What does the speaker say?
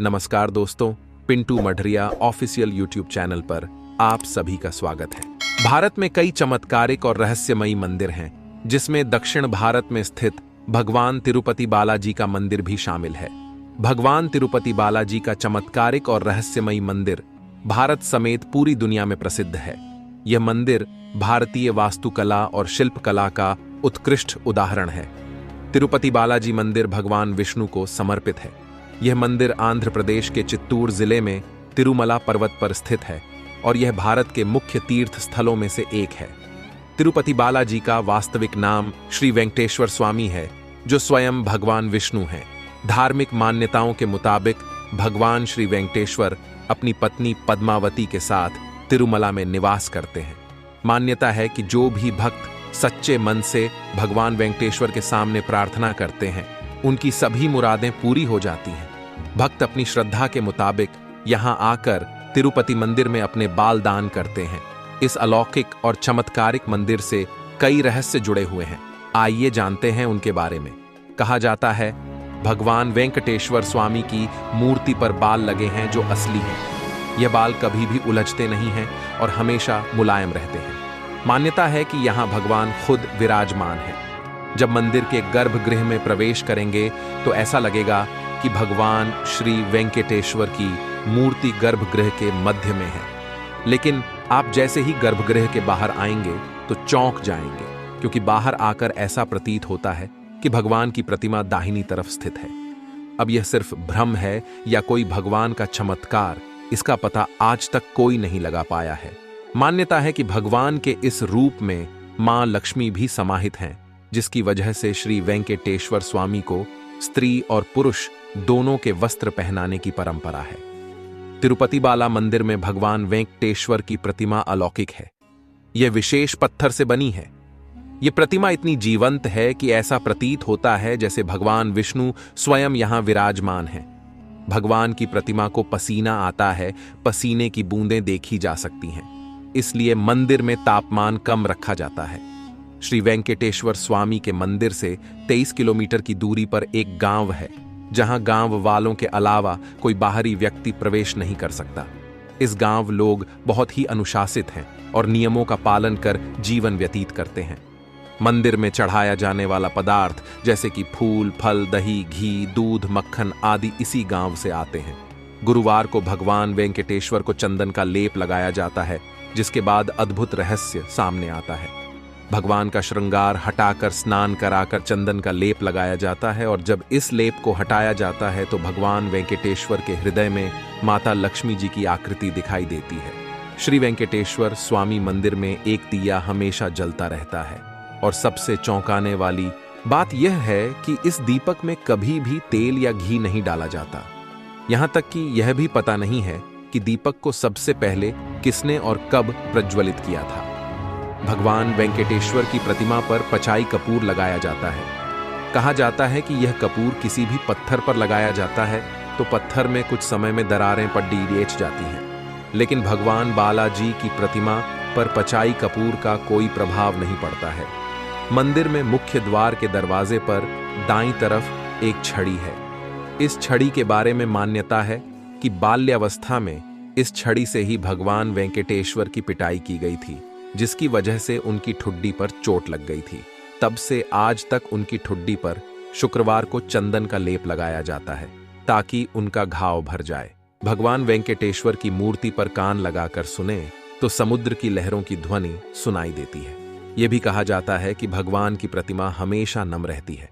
नमस्कार दोस्तों, Pintu Madhariya official YouTube channel पर आप सभी का स्वागत है। भारत में कई चमत्कारिक और रहस्यमयी मंदिर हैं, जिसमें दक्षिण भारत में स्थित भगवान तिरुपति बालाजी का मंदिर भी शामिल है। भगवान तिरुपति बालाजी का चमत्कारिक और रहस्यमयी मंदिर भारत समेत पूरी दुनिया में प्रसिद्ध है। यह मंदिर भारतीय वास्तुकला और शिल्पकला का उत्कृष्ट उदाहरण है। तिरुपति बालाजी मंदिर भगवान विष्णु को समर्पित है। यह मंदिर आंध्र प्रदेश के चित्तूर जिले में तिरुमला पर्वत पर स्थित है और यह भारत के मुख्य तीर्थ स्थलों में से एक है। तिरुपति बालाजी का वास्तविक नाम श्री वेंकटेश्वर स्वामी है, जो स्वयं भगवान विष्णु हैं। धार्मिक मान्यताओं के मुताबिक भगवान श्री वेंकटेश्वर अपनी पत्नी पद्मावती के साथ तिरुमला में निवास करते हैं। मान्यता है कि जो भी भक्त सच्चे मन से भगवान वेंकटेश्वर के सामने प्रार्थना करते हैं, उनकी सभी मुरादें पूरी हो जाती हैं। भक्त अपनी श्रद्धा के मुताबिक यहाँ आकर तिरुपति मंदिर में अपने बाल दान करते हैं। इस अलौकिक और चमत्कारिक मंदिर से कई रहस्य जुड़े हुए हैं। आइए जानते हैं उनके बारे में। कहा जाता है भगवान वेंकटेश्वर स्वामी की मूर्ति पर बाल लगे हैं जो असली हैं। यह बाल कभी भी उलझते नहीं हैं और हमेशा मुलायम रहते हैं। मान्यता है कि यहाँ भगवान खुद विराजमान है। जब मंदिर के गर्भगृह में प्रवेश करेंगे तो ऐसा लगेगा कि भगवान श्री वेंकटेश्वर की मूर्ति गर्भगृह के मध्य में है। लेकिन आप जैसे ही गर्भगृह के बाहर आएंगे तो चौंक जाएंगे, क्योंकि बाहर आकर ऐसा प्रतीत होता है कि भगवान की प्रतिमा दाहिनी तरफ स्थित है। अब यह सिर्फ भ्रम है या कोई भगवान का चमत्कार, इसका पता आज तक कोई नहीं लगा पाया है। मान्यता है कि भगवान के इस रूप में मां लक्ष्मी भी समाहित हैं, जिसकी वजह से श्री वेंकटेश्वर स्वामी को स्त्री और पुरुष दोनों के वस्त्र पहनाने की परंपरा है। तिरुपति बाला मंदिर में भगवान वेंकटेश्वर की प्रतिमा अलौकिक है। यह विशेष पत्थर से बनी है। यह प्रतिमा इतनी जीवंत है कि ऐसा प्रतीत होता है जैसे भगवान विष्णु स्वयं यहां विराजमान हैं। भगवान की प्रतिमा को पसीना आता है, पसीने की बूंदें देखी जा सकती हैं। इसलिए मंदिर में तापमान कम रखा जाता है। श्री वेंकटेश्वर स्वामी के मंदिर से 23 किलोमीटर की दूरी पर एक गांव है, जहां गांव वालों के अलावा कोई बाहरी व्यक्ति प्रवेश नहीं कर सकता। इस गांव लोग बहुत ही अनुशासित हैं और नियमों का पालन कर जीवन व्यतीत करते हैं। मंदिर में चढ़ाया जाने वाला पदार्थ जैसे कि फूल, फल, दही, घी, दूध, मक्खन आदि इसी गांव से आते हैं। गुरुवार को भगवान वेंकटेश्वर को चंदन का लेप लगाया जाता है, जिसके बाद अद्भुत रहस्य सामने आता है। भगवान का श्रृंगार हटाकर स्नान कराकर चंदन का लेप लगाया जाता है और जब इस लेप को हटाया जाता है तो भगवान वेंकटेश्वर के हृदय में माता लक्ष्मी जी की आकृति दिखाई देती है। श्री वेंकटेश्वर स्वामी मंदिर में एक दिया हमेशा जलता रहता है और सबसे चौंकाने वाली बात यह है कि इस दीपक में कभी भी तेल या घी नहीं डाला जाता। यहां तक कि यह भी पता नहीं है कि दीपक को सबसे पहले किसने और कब प्रज्वलित किया था। भगवान वेंकटेश्वर की प्रतिमा पर पचाई कपूर लगाया जाता है। कहा जाता है कि यह कपूर किसी भी पत्थर पर लगाया जाता है तो पत्थर में कुछ समय में दरारें पड़ जाती हैं, लेकिन भगवान बालाजी की प्रतिमा पर पचाई कपूर का कोई प्रभाव नहीं पड़ता है। मंदिर में मुख्य द्वार के दरवाजे पर दाईं तरफ एक छड़ी है। इस छड़ी के बारे में मान्यता है कि बाल्यावस्था में इस छड़ी से ही भगवान वेंकटेश्वर की पिटाई की गई थी, जिसकी वजह से उनकी ठुड्डी पर चोट लग गई थी। तब से आज तक उनकी ठुड्डी पर शुक्रवार को चंदन का लेप लगाया जाता है ताकि उनका घाव भर जाए। भगवान वेंकटेश्वर की मूर्ति पर कान लगाकर सुने तो समुद्र की लहरों की ध्वनि सुनाई देती है। यह भी कहा जाता है कि भगवान की प्रतिमा हमेशा नम रहती है।